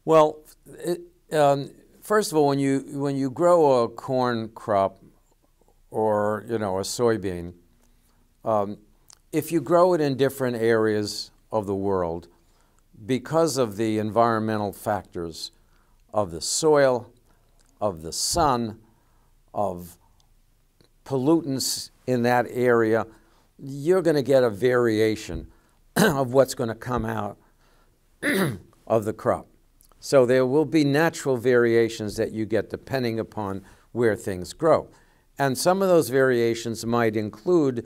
Well, first of all, when you grow a corn crop or a soybean, if you grow it in different areas of the world, because of the environmental factors of the soil, of the sun, of pollutants in that area, you're going to get a variation of what's going to come out of the crop. So there will be natural variations that you get depending upon where things grow. And some of those variations might include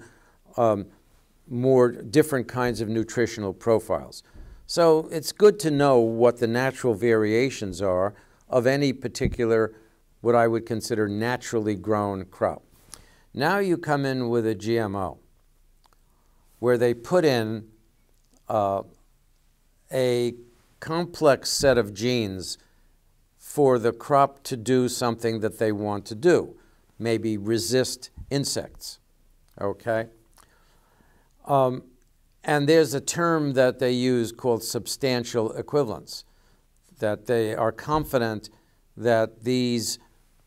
more different kinds of nutritional profiles. So it's good to know what the natural variations are of any particular, what I would consider naturally grown crop. Now you come in with a GMO, where they put in a complex set of genes for the crop to do something that they want to do, maybe resist insects, okay? And there's a term that they use called substantial equivalence, that they are confident that these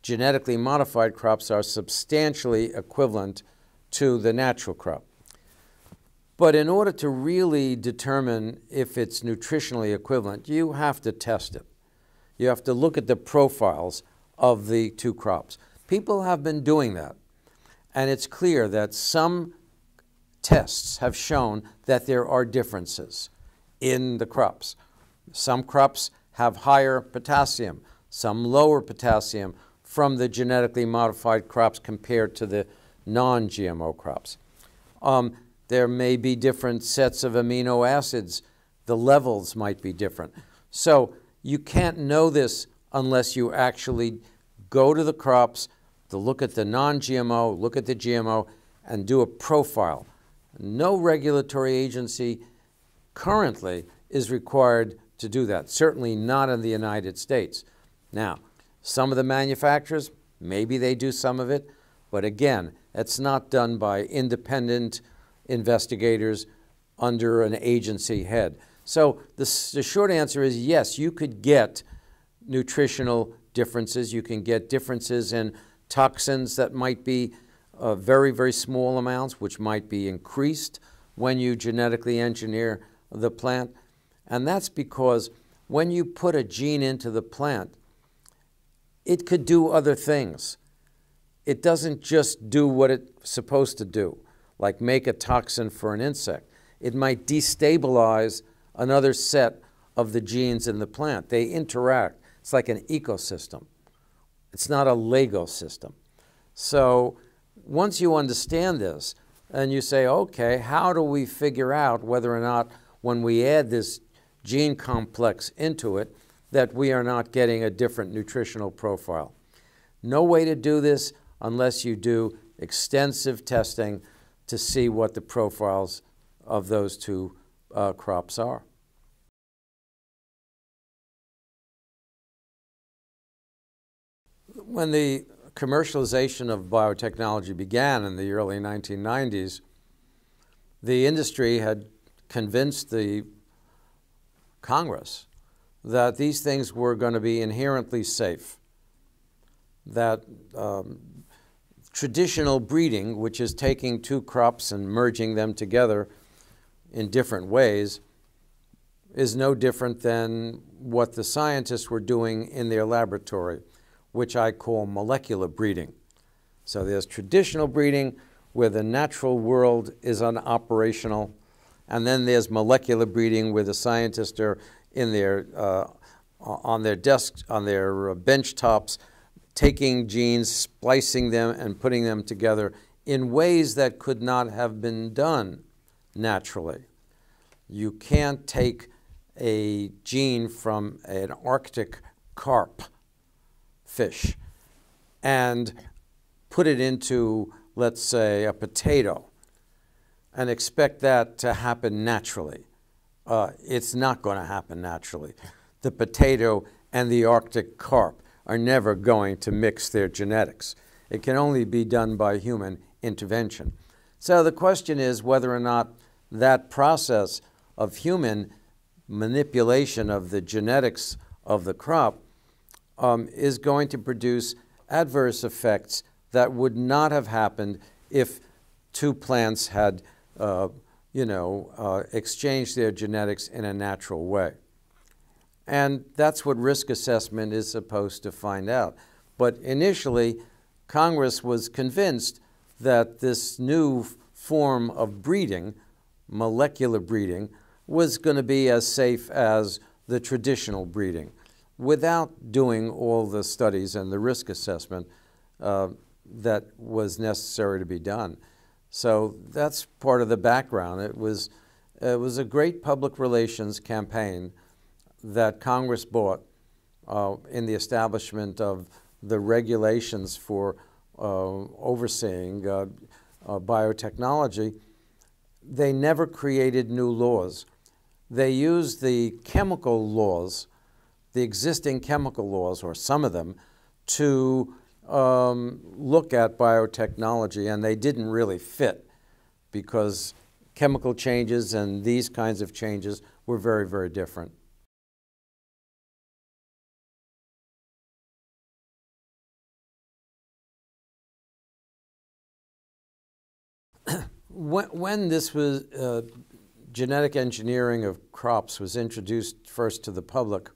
genetically modified crops are substantially equivalent to the natural crop. But in order to really determine if it's nutritionally equivalent, you have to test it. You have to look at the profiles of the two crops. People have been doing that, and it's clear that some tests have shown that there are differences in the crops. Some crops have higher potassium, some lower potassium from the genetically modified crops compared to the non-GMO crops. There may be different sets of amino acids. The levels might be different. So you can't know this unless you actually go to the crops to look at the non-GMO, look at the GMO, and do a profile. No regulatory agency currently is required to do that, certainly not in the United States. Now, some of the manufacturers, maybe they do some of it, but again, it's not done by independent investigators under an agency head. So the short answer is yes, you could get nutritional differences. You can get differences in toxins that might be very, very small amounts, which might be increased when you genetically engineer the plant. And that's because when you put a gene into the plant, it could do other things. It doesn't just do what it's supposed to do, like make a toxin for an insect. It might destabilize another set of the genes in the plant. They interact. It's like an ecosystem. It's not a Lego system. So once you understand this and you say, okay, how do we figure out whether or not when we add this gene complex into it that we are not getting a different nutritional profile? No way to do this unless you do extensive testing to see what the profiles of those two crops are. When the commercialization of biotechnology began in the early 1990s, the industry had convinced the Congress that these things were going to be inherently safe, that traditional breeding, which is taking two crops and merging them together in different ways, is no different than what the scientists were doing in their laboratory, which I call molecular breeding. So there's traditional breeding where the natural world is unoperational, and then there's molecular breeding where the scientists are in their, on their desks, on their bench tops, taking genes, splicing them, and putting them together in ways that could not have been done naturally. You can't take a gene from an Arctic carp fish and put it into, let's say, a potato and expect that to happen naturally. It's not going to happen naturally. The potato and the Arctic carp are never going to mix their genetics. It can only be done by human intervention. So the question is whether or not that process of human manipulation of the genetics of the crop is going to produce adverse effects that would not have happened if two plants had exchanged their genetics in a natural way. And that's what risk assessment is supposed to find out. But initially, Congress was convinced that this new form of breeding, molecular breeding, was going to be as safe as the traditional breeding without doing all the studies and the risk assessment that was necessary to be done. So that's part of the background. It was a great public relations campaign that Congress bought in the establishment of the regulations for overseeing biotechnology. They never created new laws. They used the chemical laws, the existing chemical laws, or some of them, to look at biotechnology, and they didn't really fit because chemical changes and these kinds of changes were very, very different. When this was genetic engineering of crops was introduced first to the public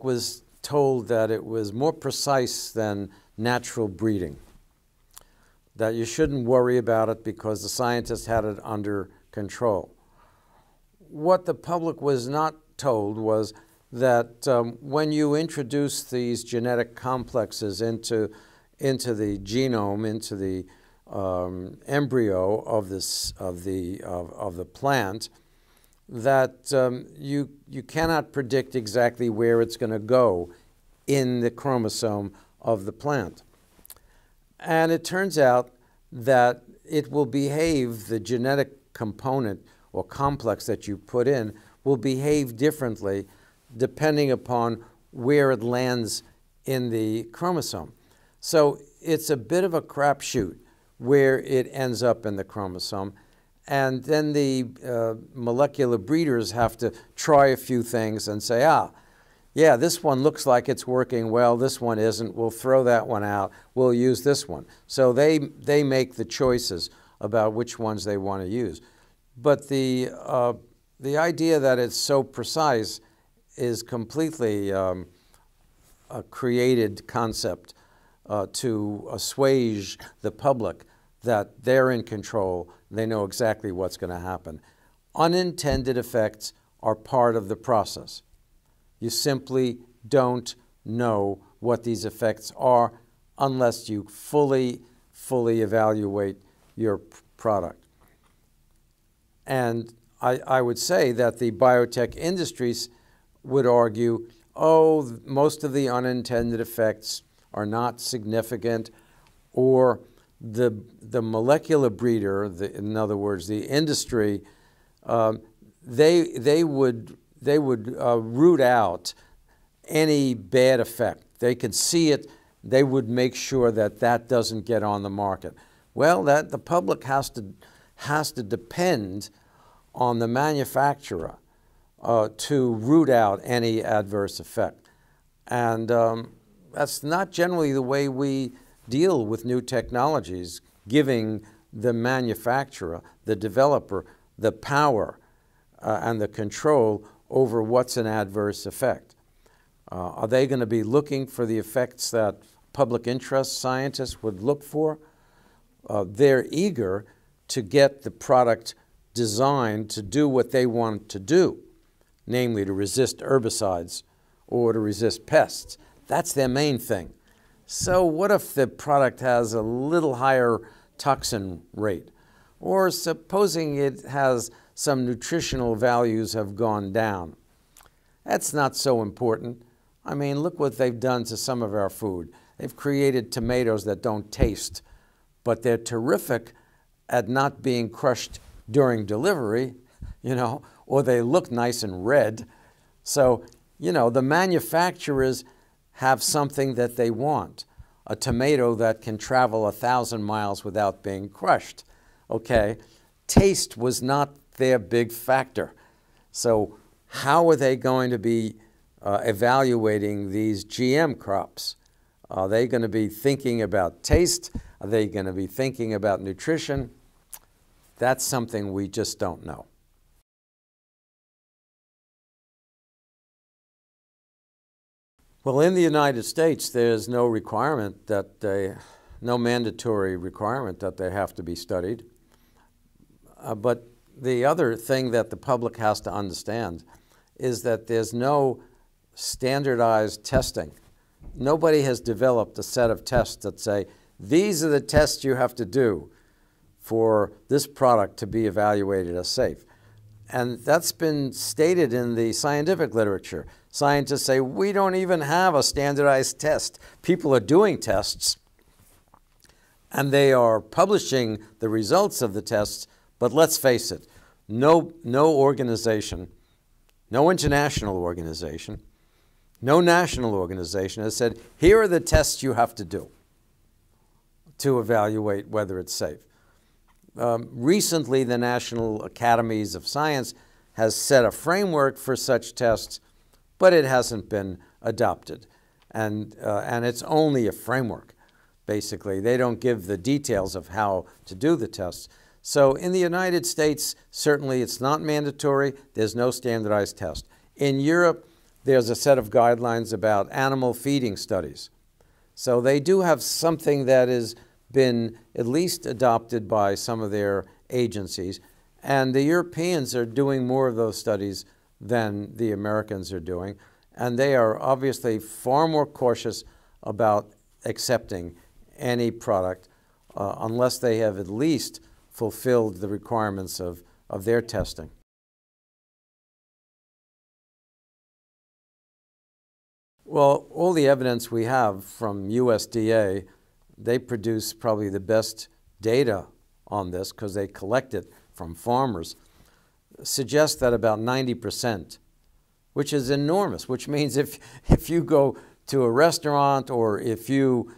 was told that it was more precise than natural breeding, that you shouldn't worry about it because the scientists had it under control. What the public was not told was that when you introduce these genetic complexes into the genome, into the embryo of the plant, that you cannot predict exactly where it's going to go in the chromosome of the plant. And it turns out that it will behave, the genetic component or complex that you put in will behave differently depending upon where it lands in the chromosome. So it's a bit of a crapshoot where it ends up in the chromosome. And then the molecular breeders have to try a few things and say, yeah, this one looks like it's working well, this one isn't, we'll throw that one out, we'll use this one. So they make the choices about which ones they want to use. But the idea that it's so precise is completely a created concept to assuage the public that they're in control, they know exactly what's going to happen. Unintended effects are part of the process. You simply don't know what these effects are unless you fully evaluate your product. And I would say that the biotech industries would argue, most of the unintended effects are not significant, or the molecular breeder, in other words, the industry, they would root out any bad effect. They could see it. They would make sure that that doesn't get on the market. Well, the public has to depend on the manufacturer to root out any adverse effect, and that's not generally the way we deal with new technologies, giving the manufacturer, the developer, the power and the control over what's an adverse effect. Are they going to be looking for the effects that public interest scientists would look for? They're eager to get the product designed to do what they want to do, namely to resist herbicides or to resist pests. That's their main thing. So what if the product has a little higher toxin rate? Or supposing it has some nutritional values have gone down? That's not so important. I mean, look what they've done to some of our food. They've created tomatoes that don't taste, but they're terrific at not being crushed during delivery, or they look nice and red. So, the manufacturers have something that they want, a tomato that can travel 1,000 miles without being crushed. Okay, taste was not their big factor. So how are they going to be evaluating these GM crops? Are they going to be thinking about taste? Are they going to be thinking about nutrition? That's something we just don't know. Well, in the United States, there's no requirement that no mandatory requirement that they have to be studied. But the other thing that the public has to understand is that there's no standardized testing. Nobody has developed a set of tests that say, these are the tests you have to do for this product to be evaluated as safe. And that's been stated in the scientific literature. Scientists say, we don't even have a standardized test. People are doing tests, and they are publishing the results of the tests, but let's face it, no organization, no international organization, no national organization has said, here are the tests you have to do to evaluate whether it's safe. Recently, the National Academies of Science has set a framework for such tests, but it hasn't been adopted. And it's only a framework, basically. They don't give the details of how to do the tests. So in the United States, certainly it's not mandatory. There's no standardized test. In Europe, there's a set of guidelines about animal feeding studies. So they do have something that has been at least adopted by some of their agencies. And the Europeans are doing more of those studies than the Americans are doing. And they are obviously far more cautious about accepting any product unless they have at least fulfilled the requirements of their testing. Well, all the evidence we have from USDA, they produce probably the best data on this because they collect it from farmers, suggests that about 90%, which is enormous, which means if you go to a restaurant or if you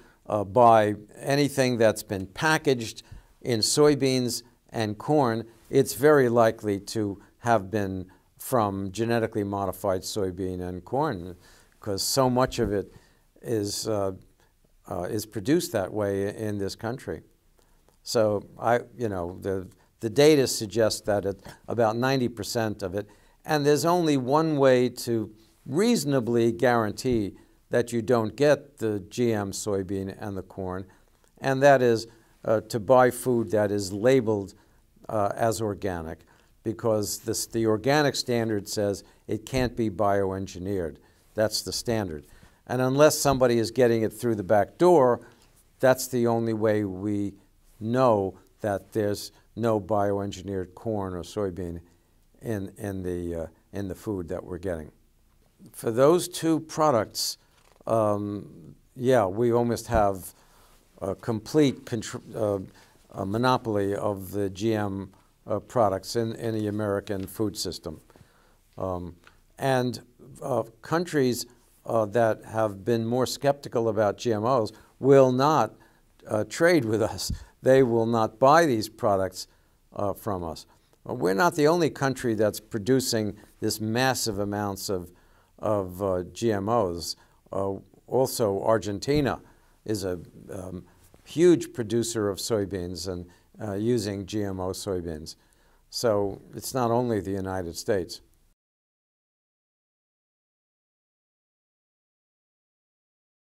buy anything that's been packaged in soybeans and corn, it's very likely to have been from genetically modified soybean and corn because so much of it is produced that way in this country. So the data suggests that about 90% of it, and there's only one way to reasonably guarantee that you don't get the GM soybean and the corn, and that is to buy food that is labeled as organic, because the organic standard says it can't be bioengineered. That's the standard. And unless somebody is getting it through the back door, that's the only way we know that there's no bioengineered corn or soybean in the food that we're getting. For those two products, we almost have a complete monopoly of the GM products in the American food system. And countries that have been more skeptical about GMOs will not trade with us. They will not buy these products from us. We're not the only country that's producing this massive amounts of GMOs. Also, Argentina is a huge producer of soybeans and using GMO soybeans. So it's not only the United States.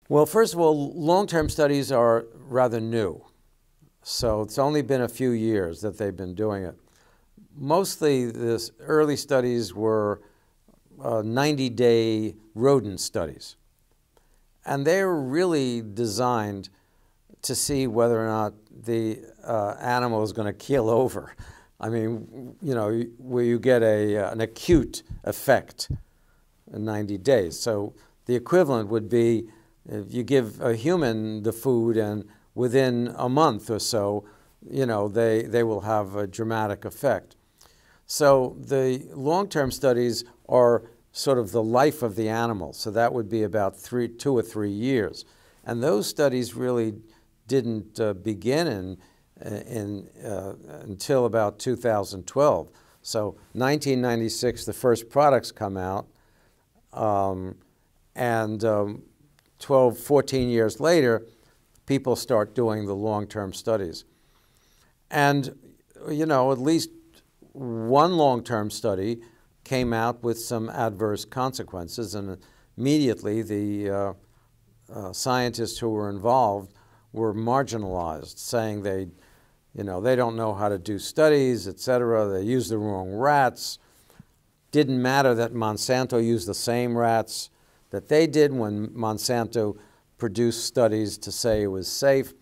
Well, first of all, long-term studies are rather new. So it's only been a few years that they've been doing it. Mostly, the early studies were 90-day rodent studies. And they were really designed to see whether or not the animal is going to keel over. I mean, where you get an acute effect in 90 days. So the equivalent would be if you give a human the food and within a month or so, they will have a dramatic effect. So the long-term studies are sort of the life of the animal. So that would be about 2 or 3 years. And those studies really didn't begin until about 2012. So 1996, the first products come out. And 12, 14 years later, people start doing the long-term studies. And, you know, at least one long-term study came out with some adverse consequences, and immediately the scientists who were involved were marginalized, saying they don't know how to do studies, etc. They used the wrong rats. Didn't matter that Monsanto used the same rats that they did when Monsanto produced studies to say it was safe.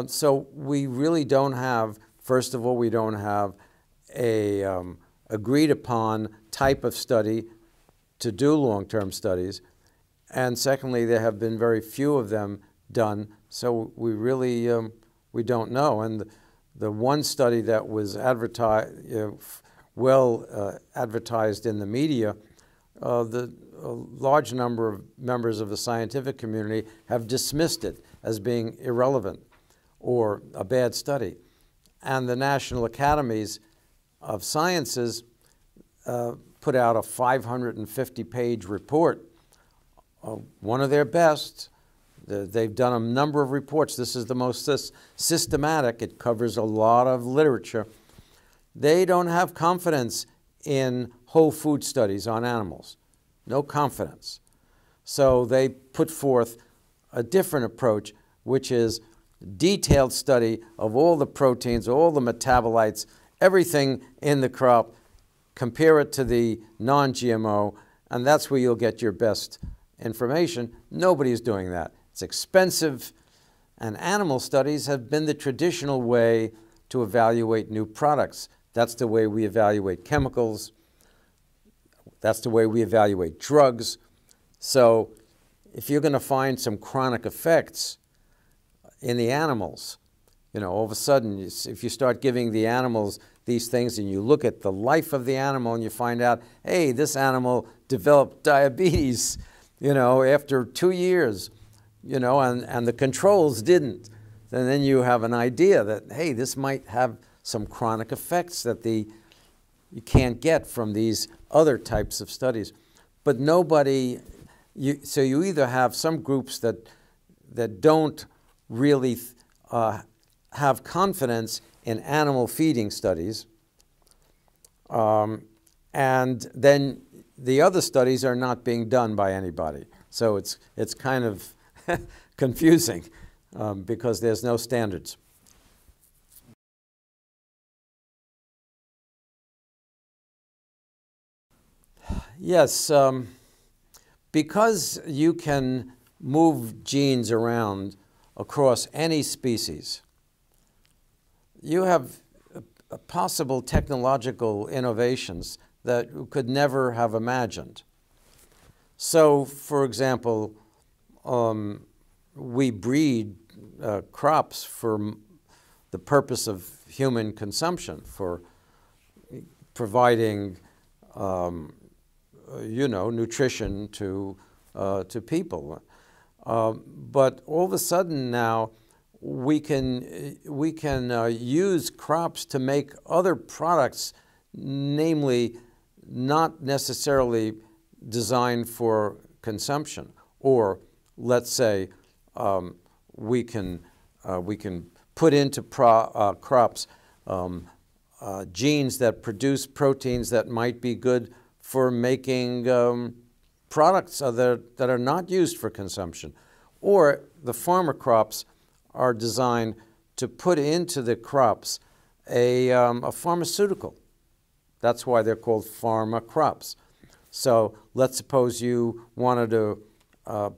So we really don't have, first of all, we don't have a agreed upon type of study to do long-term studies. And secondly, there have been very few of them done, so we really we don't know. And the one study that was advertised, advertised in the media, a large number of members of the scientific community have dismissed it as being irrelevant or a bad study. And the National Academies of Sciences put out a 550-page report, one of their best. They've done a number of reports. This is the most systematic. It covers a lot of literature. They don't have confidence in whole food studies on animals. No confidence. So they put forth a different approach, which is detailed study of all the proteins, all the metabolites, everything in the crop, compare it to the non-GMO, and that's where you'll get your best information. Nobody's doing that. It's expensive, and animal studies have been the traditional way to evaluate new products. That's the way we evaluate chemicals. That's the way we evaluate drugs. So if you're going to find some chronic effects in the animals, you know, all of a sudden, if you start giving the animals these things and you look at the life of the animal and you find out, hey, this animal developed diabetes, you know, after 2 years, you know, and the controls didn't, then you have an idea that, hey, this might have some chronic effects that you can't get from these other types of studies. But nobody, so you either have some groups that don't really have confidence in animal feeding studies, and then the other studies are not being done by anybody. So it's kind of confusing because there's no standards. Yes, because you can move genes around across any species, you have possible technological innovations that you could never have imagined. So, for example, we breed crops for the purpose of human consumption, for providing nutrition to people. But all of a sudden now, we can use crops to make other products, namely not necessarily designed for consumption. Or let's say we can put into crops genes that produce proteins that might be good for making products that are not used for consumption. Or the farmer crops are designed to put into the crops a pharmaceutical. That's why they're called pharma crops. So let's suppose you wanted to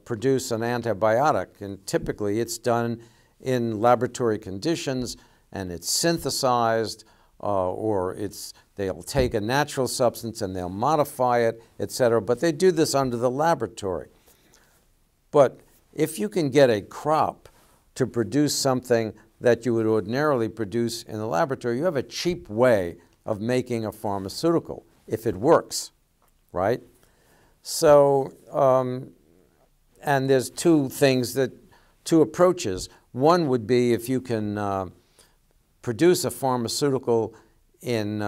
produce an antibiotic, and typically it's done in laboratory conditions, and it's synthesized, or they'll take a natural substance and they'll modify it, etc. But they do this under the laboratory. But if you can get a crop to produce something that you would ordinarily produce in the laboratory, you have a cheap way of making a pharmaceutical, if it works, right? So, and there's two approaches. One would be if you can produce a pharmaceutical in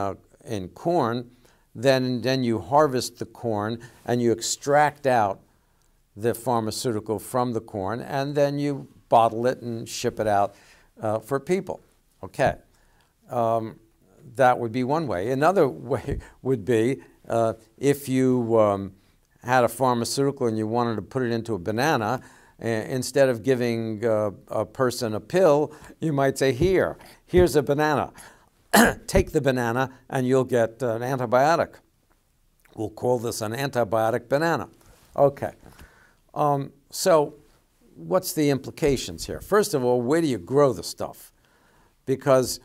corn, then you harvest the corn and you extract out the pharmaceutical from the corn, and then you bottle it and ship it out for people. Okay. That would be one way. Another way would be if you had a pharmaceutical and you wanted to put it into a banana, instead of giving a person a pill, you might say, here's a banana. Take the banana and you'll get an antibiotic. We'll call this an antibiotic banana. Okay. So what's the implications here? First of all, where do you grow the stuff? Because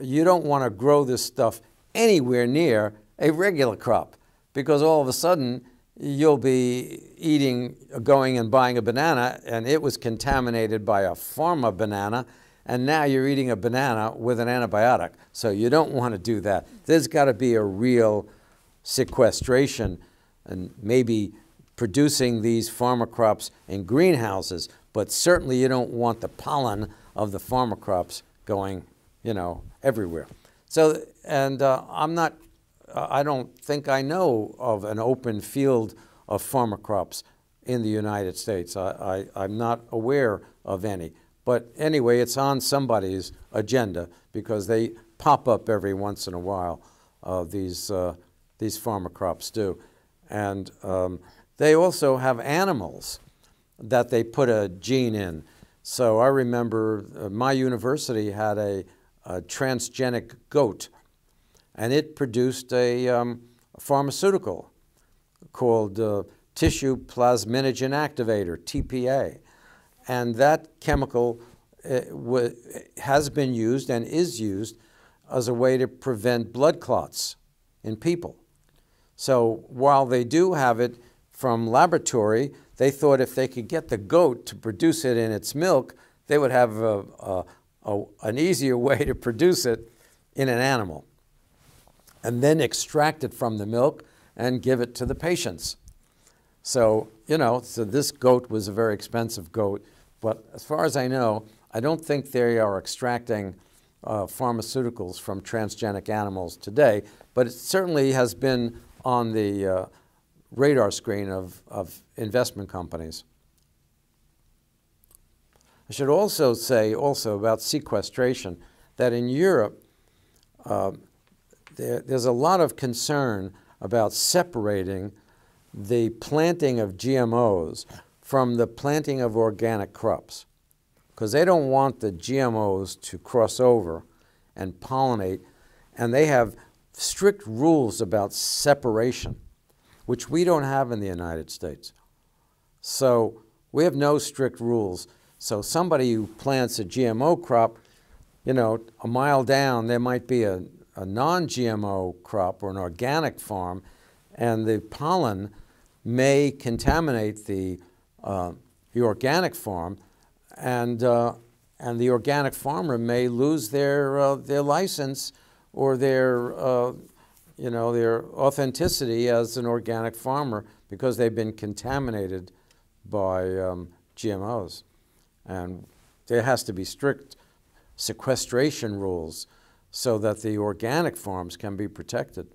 you don't want to grow this stuff anywhere near a regular crop, because all of a sudden you'll be going and buying a banana, and it was contaminated by a pharma banana, and now you're eating a banana with an antibiotic. So you don't want to do that. There's got to be a real sequestration, and maybe producing these pharma crops in greenhouses, but certainly you don't want the pollen of the pharma crops going, everywhere. So, and I don't think I know of an open field of pharma crops in the United States. I'm not aware of any. But anyway, it's on somebody's agenda because they pop up every once in a while, these pharma crops do. And they also have animals that they put a gene in. So I remember my university had a transgenic goat, and it produced a pharmaceutical called tissue plasminogen activator, TPA. And that chemical has been used and is used as a way to prevent blood clots in people. So while they do have it from laboratory, they thought if they could get the goat to produce it in its milk, they would have an easier way to produce it in an animal, and then extract it from the milk and give it to the patients. So, so this goat was a very expensive goat, but as far as I know, I don't think they are extracting pharmaceuticals from transgenic animals today, but it certainly has been on the radar screen of investment companies. I should also say about sequestration that in Europe, there's a lot of concern about separating the planting of GMOs from the planting of organic crops, because they don't want the GMOs to cross over and pollinate, and they have strict rules about separation, which we don't have in the United States. So we have no strict rules. So somebody who plants a GMO crop, a mile down there might be a non-GMO crop or an organic farm, and the pollen may contaminate the organic farm, and the organic farmer may lose their license or their authenticity as an organic farmer because they've been contaminated by GMOs. And there has to be strict sequestration rules so that the organic farms can be protected.